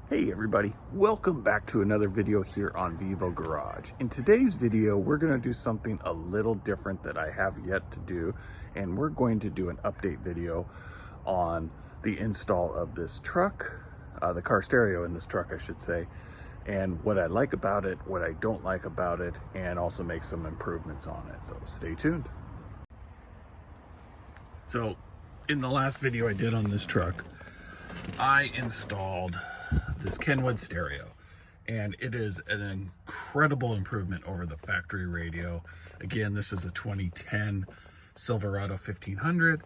Hey everybody, welcome back to another video here on Vivo Garage. In today's video, we're going to do something a little different that I have yet to do, and we're going to do an update video on the install of this truck, the car stereo in this truck, I should say, and what I like about it, what I don't like about it, and also make some improvements on it. So stay tuned. So in the last video I did on this truck, I installed this Kenwood stereo, and it is an incredible improvement over the factory radio. Again, this is a 2010 Silverado 1500,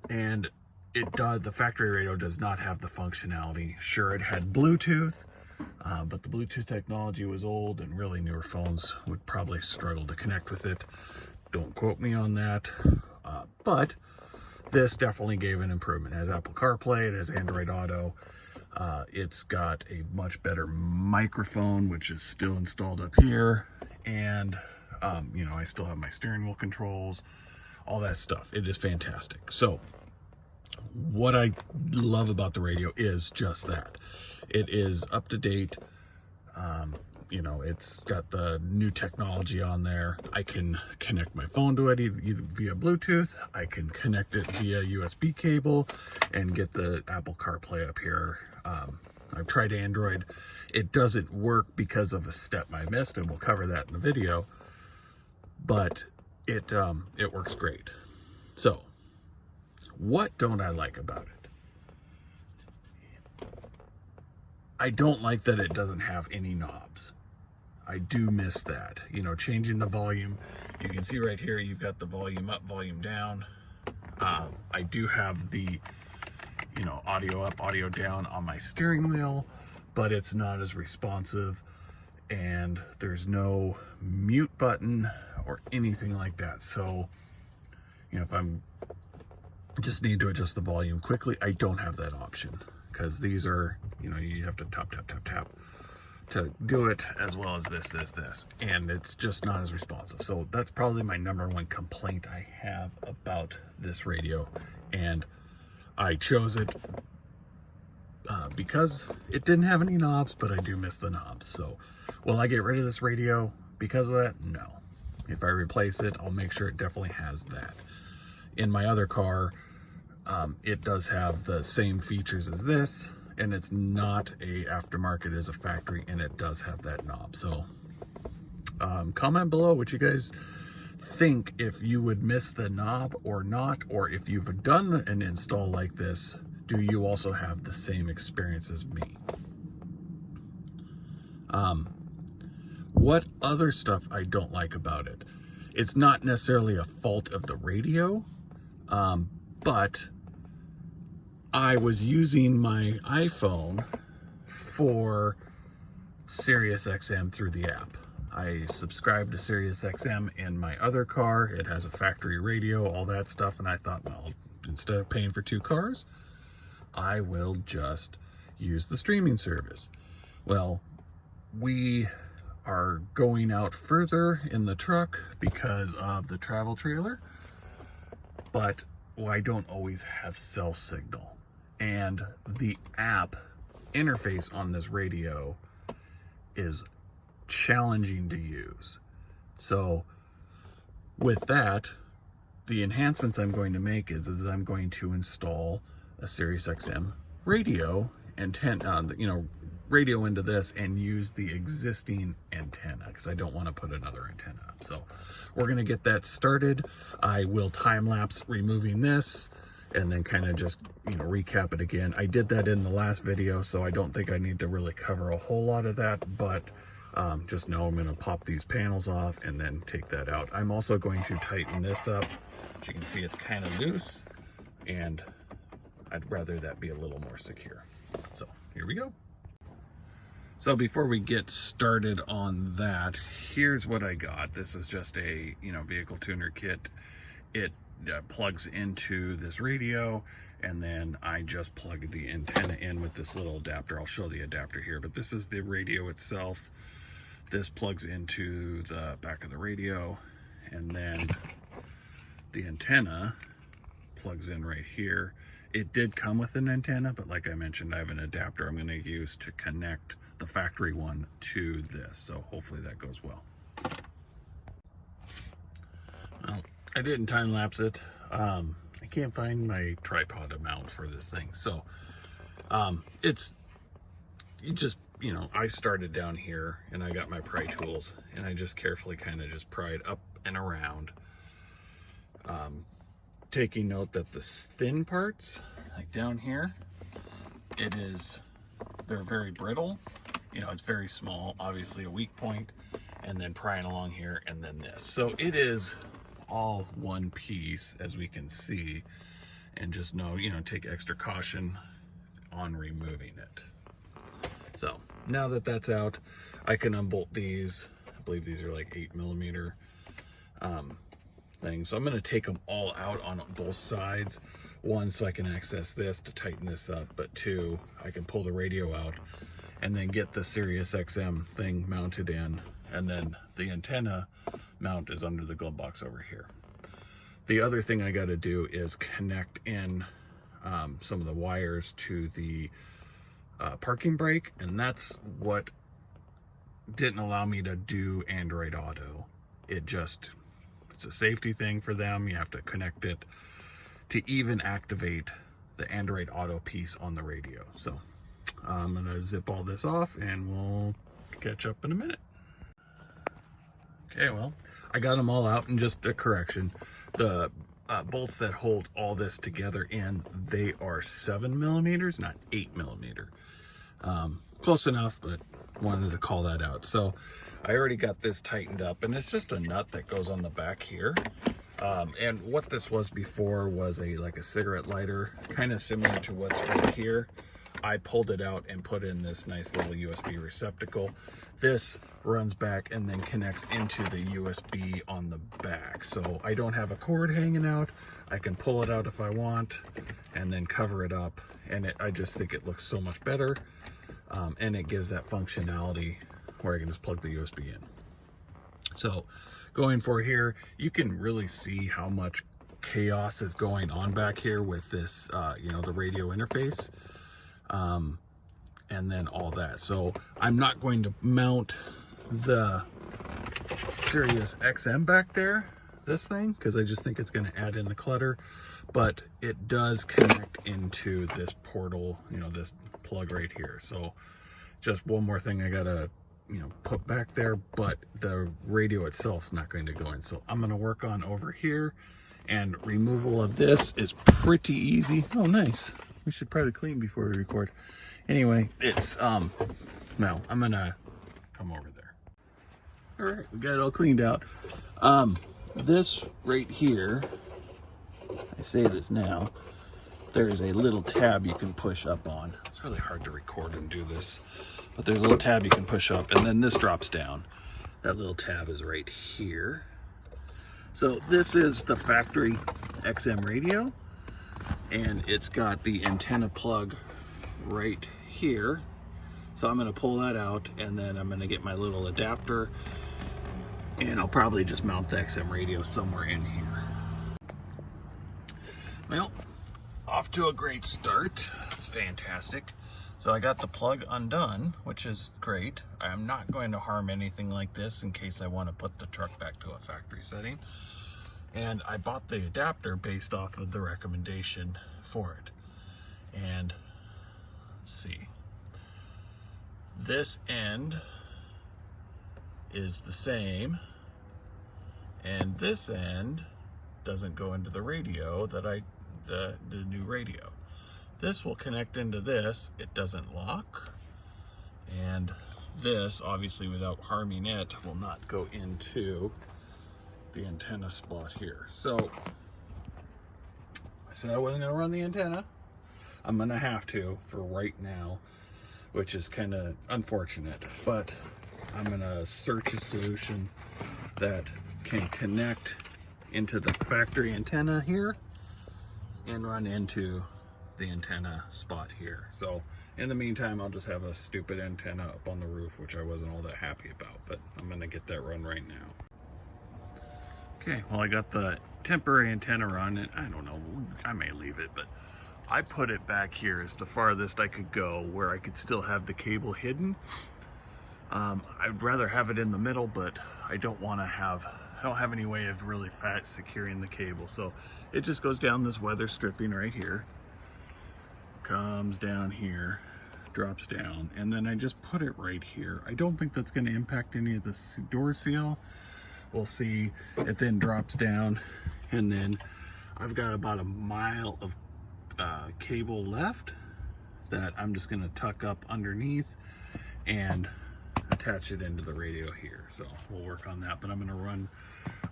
and the factory radio does not have the functionality. Sure, it had Bluetooth, but the Bluetooth technology was old, and really newer phones would probably struggle to connect with it. Don't quote me on that, but this definitely gave an improvement. It has Apple CarPlay, it has Android Auto. It's got a much better microphone, which is still installed up here. And, you know, I still have my steering wheel controls, all that stuff. It is fantastic. So what I love about the radio is just that. It is up to date. You know, it's got the new technology on there. I can connect my phone to it either via Bluetooth. I can connect it via USB cable and get the Apple CarPlay up here. I've tried Android. It doesn't work because of a step I missed, and we'll cover that in the video, but it works great. So what don't I like about it? I don't like that it doesn't have any knobs. I do miss that. You know, changing the volume. You can see right here, you've got the volume up, volume down. I do have the, you know, audio up, audio down on my steering wheel, but it's not as responsive, and there's no mute button or anything like that. So, you know, if I'm just need to adjust the volume quickly, I don't have that option, because these are, you know, you have to tap, tap, tap, tap to do it, as well as this, and it's just not as responsive. So that's probably my number one complaint I have about this radio, and I chose it because it didn't have any knobs, but I do miss the knobs. So will I get rid of this radio because of that? No. If I replace it, I'll make sure it definitely has that. In my other car, it does have the same features as this, and it's not a aftermarket, it's a factory, and it does have that knob. So comment below what you guys think, if you would miss the knob or not, or if you've done an install like this, do you also have the same experience as me? What other stuff I don't like about it? It's not necessarily a fault of the radio, but I was using my iPhone for Sirius XM through the app. I subscribed to Sirius XM in my other car. It has a factory radio, all that stuff, and I thought, well, instead of paying for two cars, I will just use the streaming service. Well, we are going out further in the truck because of the travel trailer, but I don't always have cell signal, and the app interface on this radio is challenging to use. So with that, the enhancements I'm going to make is I'm going to install a Sirius XM radio antenna, you know, radio into this, and use the existing antenna, because I don't want to put another antenna up. So we're going to get that started. I will time lapse removing this, and then kind of just, you know, recap it again. I did that in the last video, so I don't think I need to really cover a whole lot of that, but just know I'm going to pop these panels off and then take that out. I'm also going to tighten this up. As you can see, it's kind of loose, and I'd rather that be a little more secure. So here we go. So before we get started on that, here's what I got. This is just a, you know, vehicle tuner kit. It plugs into this radio, and then I just plug the antenna in with this little adapter. I'll show the adapter here, but this is the radio itself. This plugs into the back of the radio, and then the antenna plugs in right here, It did come with an antenna, but like I mentioned, I have an adapter I'm going to use to connect the factory one to this. So hopefully that goes well. Well, I didn't time lapse it. I can't find my tripod mount for this thing. So I started down here and I got my pry tools and I just carefully kind of just pried up and around. Taking note that the thin parts, like down here, they're very brittle. It's very small, obviously a weak point, and then prying along here and then this. So it is all one piece, as we can see, and just know, take extra caution on removing it. So now that that's out, I can unbolt these. I believe these are like 8mm things. So I'm going to take them all out on both sides. One, so I can access this to tighten this up, but two, I can pull the radio out and then get the Sirius XM thing mounted in, and then the antenna mount is under the glove box over here. The other thing I got to do is connect in some of the wires to the parking brake, and that's what didn't allow me to do Android Auto. It's a safety thing for them. You have to connect it to even activate the Android Auto piece on the radio. So I'm gonna zip all this off and we'll catch up in a minute. Okay, well, I got them all out, and just a correction. The bolts that hold all this together they are 7mm, not 8mm. Close enough, but wanted to call that out. So I already got this tightened up, and it's just a nut that goes on the back here. And what this was before was like a cigarette lighter, kind of similar to what's right here. I pulled it out and put in this nice little USB receptacle. This runs back and then connects into the USB on the back. So I don't have a cord hanging out. I can pull it out if I want and then cover it up. And I just think it looks so much better. And it gives that functionality where I can just plug the USB in. So going for here, you can really see how much chaos is going on back here with this, the radio interface. And then all that. So I'm not going to mount the Sirius XM back there, this thing, because I just think it's going to add in the clutter, but it does connect into this portal, this plug right here. So just one more thing I gotta, put back there, but the radio itself's not going to go in. So I'm going to work on over here, and removal of this is pretty easy. Oh, nice. We should probably clean before we record. Anyway, it's, no, I'm gonna come over there. All right, we got it all cleaned out. This right here, I say this now, there's a little tab you can push up on. It's really hard to record and do this, but there's a little tab you can push up, and then this drops down. That little tab is right here. So this is the factory XM radio, and it's got the antenna plug right here. So I'm going to pull that out, and then I'm going to get my little adapter, and I'll probably just mount the XM radio somewhere in here. Well, off to a great start. It's fantastic. So I got the plug undone, which is great. I'm not going to harm anything like this in case I want to put the truck back to a factory setting. And I bought the adapter based off of the recommendation for it. And let's see. This end is the same, and this end doesn't go into the radio that the new radio. This will connect into this. It doesn't lock, and this, obviously without harming it, will not go into the antenna spot here. So I said I wasn't going to run the antenna. I'm going to have to for right now, which is kind of unfortunate, but I'm going to search a solution that can connect into the factory antenna here and run into the antenna spot here. So in the meantime, I'll just have a stupid antenna up on the roof, which I wasn't all that happy about, but I'm going to get that run right now. Okay, well, I got the temporary antenna run, and I don't know, I may leave it, but I put it back here as the farthest I could go where I could still have the cable hidden. I'd rather have it in the middle, but I don't have any way of really securing the cable. So it just goes down this weather stripping right here, comes down here, drops down, and then I just put it right here. I don't think that's going to impact any of the door seal. We'll see. It then drops down, and then I've got about a mile of cable left that I'm just going to tuck up underneath and attach it into the radio here. So we'll work on that, but I'm going to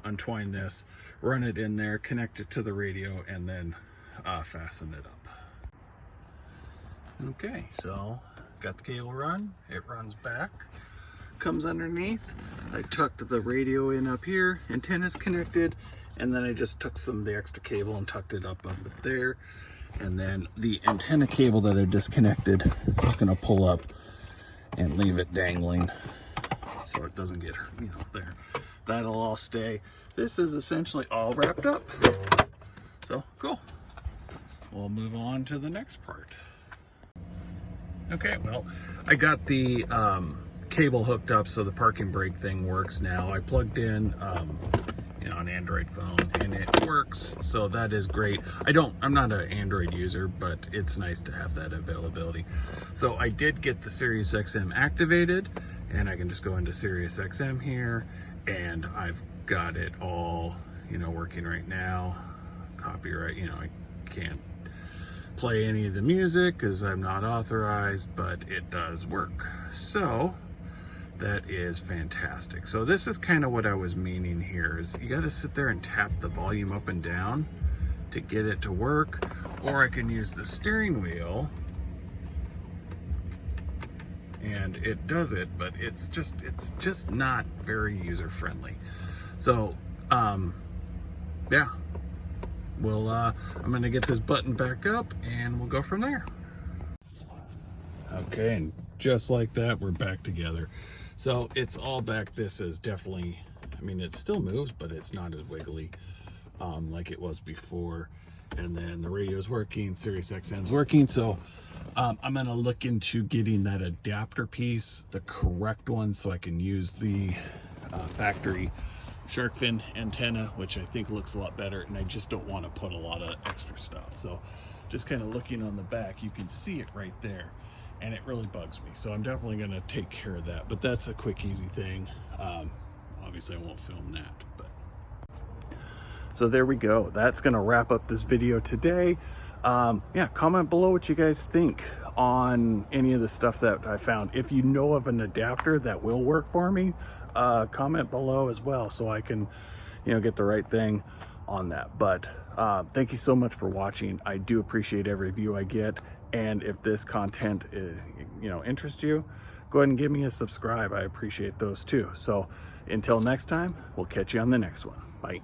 untwine this, run it in there, connect it to the radio, and then fasten it up. Okay, so got the cable run, it runs back, comes underneath. I tucked the radio in up here, antenna's connected, and then I just took some of the extra cable and tucked it up there. And then the antenna cable that I disconnected is going to pull up and leave it dangling so it doesn't get, there. That'll all stay. This is essentially all wrapped up. So cool. We'll move on to the next part. Okay, well, I got the cable hooked up so the parking brake thing works now. I plugged in an Android phone and it works, so that is great. I'm not an Android user, but it's nice to have that availability. So I did get the Sirius XM activated, and I can just go into Sirius XM here, and I've got it all working right now. Copyright, I can't play any of the music because I'm not authorized, but it does work. So that is fantastic. So this is kind of what I was meaning here, is you got to sit there and tap the volume up and down to get it to work, or I can use the steering wheel and it does it, but it's just not very user friendly. So yeah, I'm gonna get this button back up and we'll go from there. Okay, and just like that, we're back together. So it's all back. This is definitely, it still moves, but it's not as wiggly like it was before. And then the radio's working, Sirius XM's working. So I'm gonna look into getting that adapter piece, the correct one, so I can use the factory shark fin antenna, which I think looks a lot better, and I just don't want to put a lot of extra stuff. So just kind of looking on the back, you can see it right there, and it really bugs me. So I'm definitely going to take care of that, but that's a quick, easy thing. Obviously I won't film that, but so there we go. That's going to wrap up this video today. Yeah, comment below what you guys think on any of the stuff that I found. If you know of an adapter that will work for me, comment below as well, so I can get the right thing on that. But thank you so much for watching. I do appreciate every view I get, and if this content interests you, go ahead and give me a subscribe. I appreciate those too. So until next time, we'll catch you on the next one. Bye.